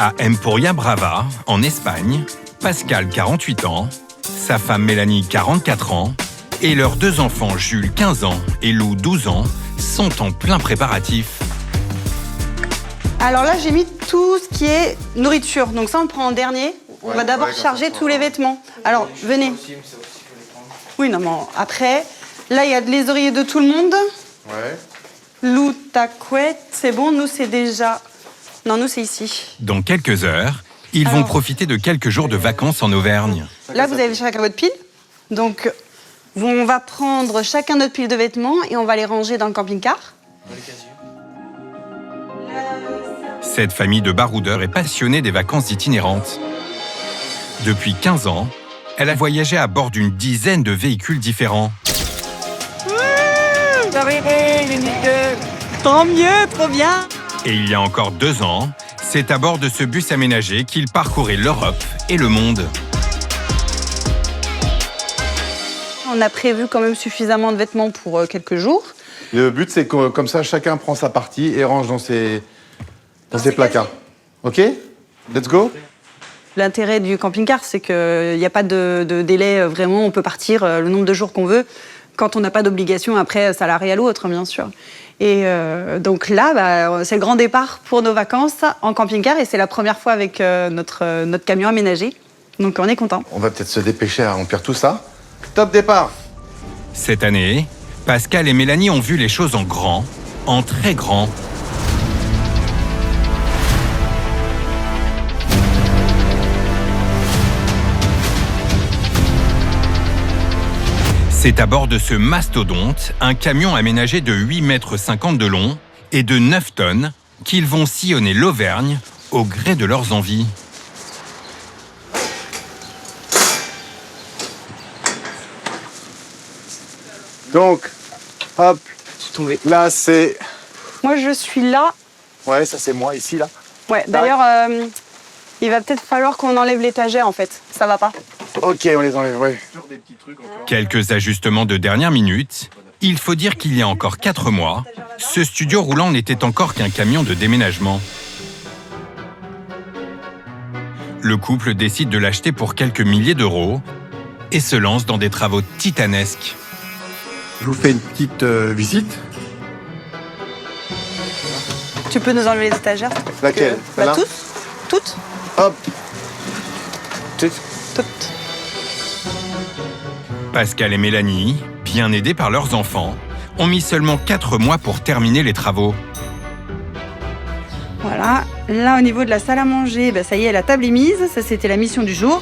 À Emporia Brava, en Espagne, Pascal, 48 ans, sa femme Mélanie, 44 ans, et leurs deux enfants, Jules, 15 ans, et Lou, 12 ans, sont en plein préparatif. Alors là, j'ai mis tout ce qui est nourriture. Donc ça, on le prend en dernier. On va d'abord charger tous les vêtements. Alors, venez. Oui, non, mais après, là, il y a de les oreillers de tout le monde. Ouais. Lou, ta couette, c'est bon. Nous, c'est déjà... Non, nous, c'est ici. Dans quelques heures, ils vont profiter de quelques jours de vacances en Auvergne. Là, vous avez chacun votre pile. Donc, on va prendre chacun notre pile de vêtements et on va les ranger dans le camping-car. Cette famille de baroudeurs est passionnée des vacances itinérantes. Depuis 15 ans, elle a voyagé à bord d'une dizaine de véhicules différents. Tant mieux, trop bien. Et il y a encore 2 ans, c'est à bord de ce bus aménagé qu'ils parcouraient l'Europe et le monde. On a prévu quand même suffisamment de vêtements pour quelques jours. Le but, c'est que comme ça, chacun prend sa partie et range dans ses placards. OK? Let's go? L'intérêt du camping-car, c'est qu'il n'y a pas de délai. Vraiment, on peut partir le nombre de jours qu'on veut quand on n'a pas d'obligation après salariale ou autre, bien sûr. Et donc là, c'est le grand départ pour nos vacances en camping-car et c'est la première fois avec notre camion aménagé. Donc on est content. On va peut-être se dépêcher à remplir tout ça. Top départ! Cette année, Pascal et Mélanie ont vu les choses en grand, en très grand. C'est à bord de ce mastodonte, un camion aménagé de 8,50 m de long et de 9 tonnes, qu'ils vont sillonner l'Auvergne au gré de leurs envies. Donc, hop, là c'est... Moi, je suis là. Ouais, ça c'est moi ici, là. Ouais, d'ailleurs, il va peut-être falloir qu'on enlève l'étagère, en fait. Ça va pas. OK, on les enlève, ouais. Quelques ajustements de dernière minute. Il faut dire qu'il y a encore 4 mois, ce studio roulant n'était encore qu'un camion de déménagement. Le couple décide de l'acheter pour quelques milliers d'euros et se lance dans des travaux titanesques. Je vous fais une petite visite. Tu peux nous enlever les étagères? Laquelle? Celle-là? Toutes. Hop. Toutes. Pascal et Mélanie, bien aidés par leurs enfants, ont mis seulement 4 mois pour terminer les travaux. Voilà. Là, au niveau de la salle à manger, ça y est, la table est mise. Ça, c'était la mission du jour.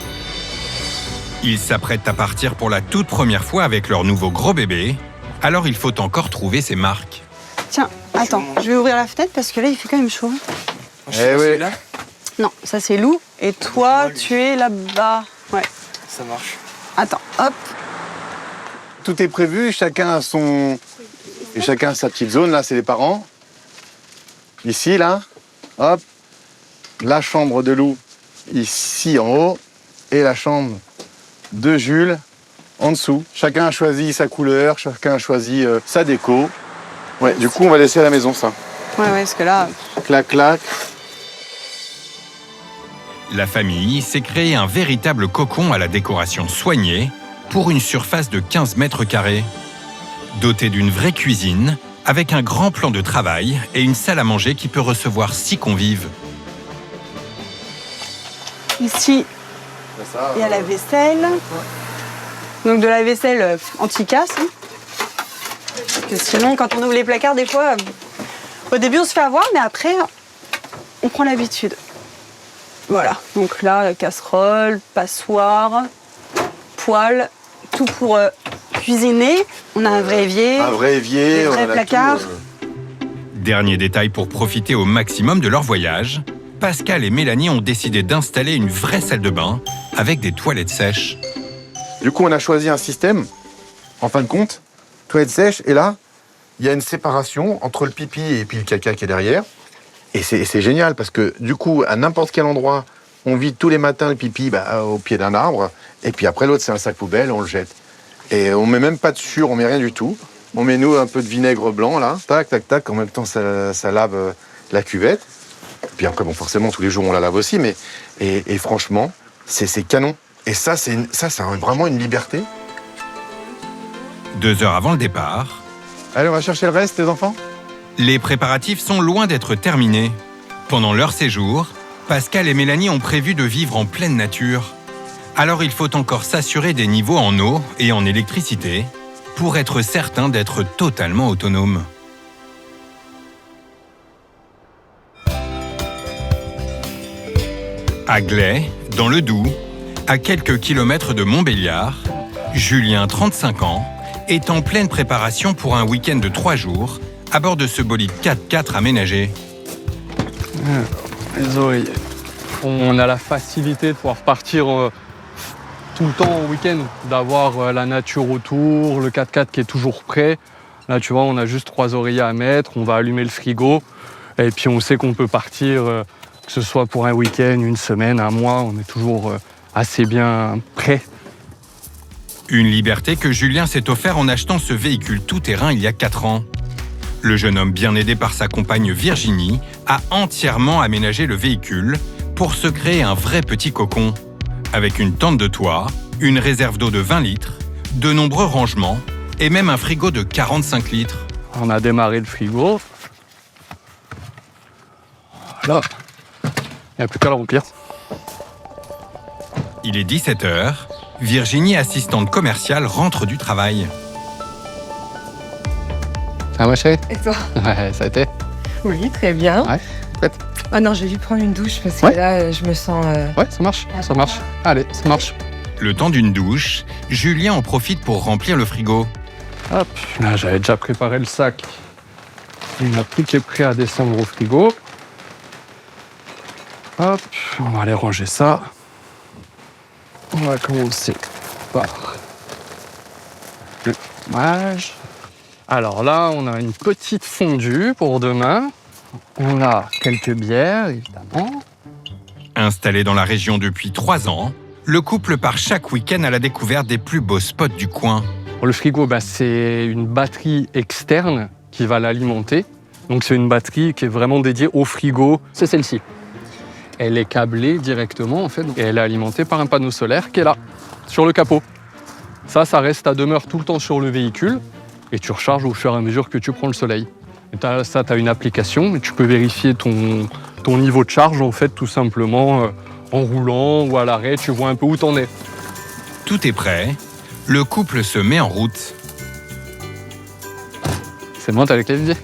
Ils s'apprêtent à partir pour la toute première fois avec leur nouveau gros bébé. Alors il faut encore trouver ses marques. Tiens, attends, je vais ouvrir la fenêtre parce que là, il fait quand même chaud. Eh oui. Non, ça c'est Lou. Et toi, tu es là-bas. Ouais. Ça marche. Attends, hop. Tout est prévu, chacun a sa petite zone. Là, c'est les parents. Ici, là, hop. La chambre de Lou, ici en haut. Et la chambre de Jules, en dessous. Chacun a choisi sa couleur, chacun a choisi sa déco. Ouais, du coup, on va laisser à la maison, ça. Ouais, parce que là... Clac, clac. La famille s'est créé un véritable cocon à la décoration soignée pour une surface de 15 mètres carrés. Doté d'une vraie cuisine, avec un grand plan de travail et une salle à manger qui peut recevoir 6 convives. Ici, il y a la vaisselle. Donc de la vaisselle anti-casse. Hein. Parce que sinon, quand on ouvre les placards, des fois, au début, on se fait avoir, mais après, on prend l'habitude. Voilà. Donc là, casserole, passoire, poêle, tout pour cuisiner. On a un vrai évier. Un vrai évier. Des vrais placards. Dernier détail pour profiter au maximum de leur voyage, Pascal et Mélanie ont décidé d'installer une vraie salle de bain avec des toilettes sèches. Du coup, on a choisi un système, en fin de compte, toilette sèche, et là, il y a une séparation entre le pipi et puis le caca qui est derrière. Et c'est génial, parce que du coup, à n'importe quel endroit, on vide tous les matins le pipi au pied d'un arbre, et puis après, l'autre, c'est un sac poubelle, on le jette. Et on met même pas de on met rien du tout. On met, nous, un peu de vinaigre blanc, là, tac, tac, tac, en même temps, ça lave la cuvette. Puis après, bon, forcément, tous les jours, on la lave aussi, mais et franchement, c'est canon. Et ça, c'est vraiment une liberté. 2 heures avant le départ, Allez, on va chercher le reste, les enfants. les préparatifs sont loin d'être terminés. Pendant leur séjour, Pascal et Mélanie ont prévu de vivre en pleine nature. Alors il faut encore s'assurer des niveaux en eau et en électricité pour être certain d'être totalement autonome. À Gley, dans le Doubs, à quelques kilomètres de Montbéliard, Julien, 35 ans, est en pleine préparation pour un week-end de 3 jours à bord de ce bolide 4x4 aménagé. Les oreillers. On a la facilité de pouvoir partir tout le temps au week-end, d'avoir la nature autour, le 4x4 qui est toujours prêt. Là, tu vois, on a juste 3 oreillers à mettre, on va allumer le frigo et puis on sait qu'on peut partir, que ce soit pour un week-end, une semaine, un mois, on est toujours assez bien prêt. Une liberté que Julien s'est offert en achetant ce véhicule tout-terrain il y a 4 ans. Le jeune homme, bien aidé par sa compagne Virginie, a entièrement aménagé le véhicule pour se créer un vrai petit cocon, avec une tente de toit, une réserve d'eau de 20 litres, de nombreux rangements et même un frigo de 45 litres. On a démarré le frigo. Voilà. Il n'y a plus qu'à le remplir. Il est 17h. Virginie, assistante commerciale, rentre du travail. Ça a marché? Et toi? Ouais, ça a été. Oui, très bien. Ouais, chouette. Ah non, j'ai dû prendre une douche parce que Ouais. là, je me sens... Ouais, ça marche, ça marche. Allez, ça marche. Le temps d'une douche, Julien en profite pour remplir le frigo. Hop, là j'avais déjà préparé le sac. Il n'y a plus qui est prêt à descendre au frigo. Hop, on va aller ranger ça. On va commencer par le fromage. Alors là, on a une petite fondue pour demain. On a quelques bières, évidemment. Installé dans la région depuis 3 ans, le couple part chaque week-end à la découverte des plus beaux spots du coin. Le frigo, c'est une batterie externe qui va l'alimenter. Donc c'est une batterie qui est vraiment dédiée au frigo. C'est celle-ci. Elle est câblée directement en fait et elle est alimentée par un panneau solaire qui est là, sur le capot. Ça reste à demeure tout le temps sur le véhicule et tu recharges au fur et à mesure que tu prends le soleil. Et tu as une application et tu peux vérifier ton niveau de charge en fait tout simplement en roulant ou à l'arrêt, tu vois un peu où t'en es. Tout est prêt, le couple se met en route. C'est bon, t'as les claviers?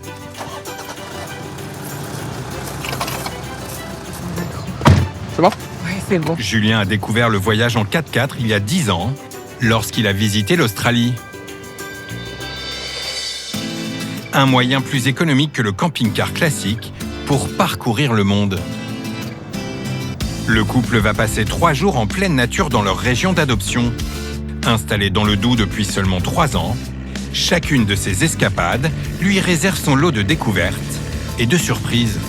C'est bon? Oui, c'est bon. Julien a découvert le voyage en 4x4 il y a 10 ans, lorsqu'il a visité l'Australie. Un moyen plus économique que le camping-car classique pour parcourir le monde. Le couple va passer 3 jours en pleine nature dans leur région d'adoption. Installé dans le Doubs depuis seulement 3 ans, chacune de ces escapades lui réserve son lot de découvertes et de surprises.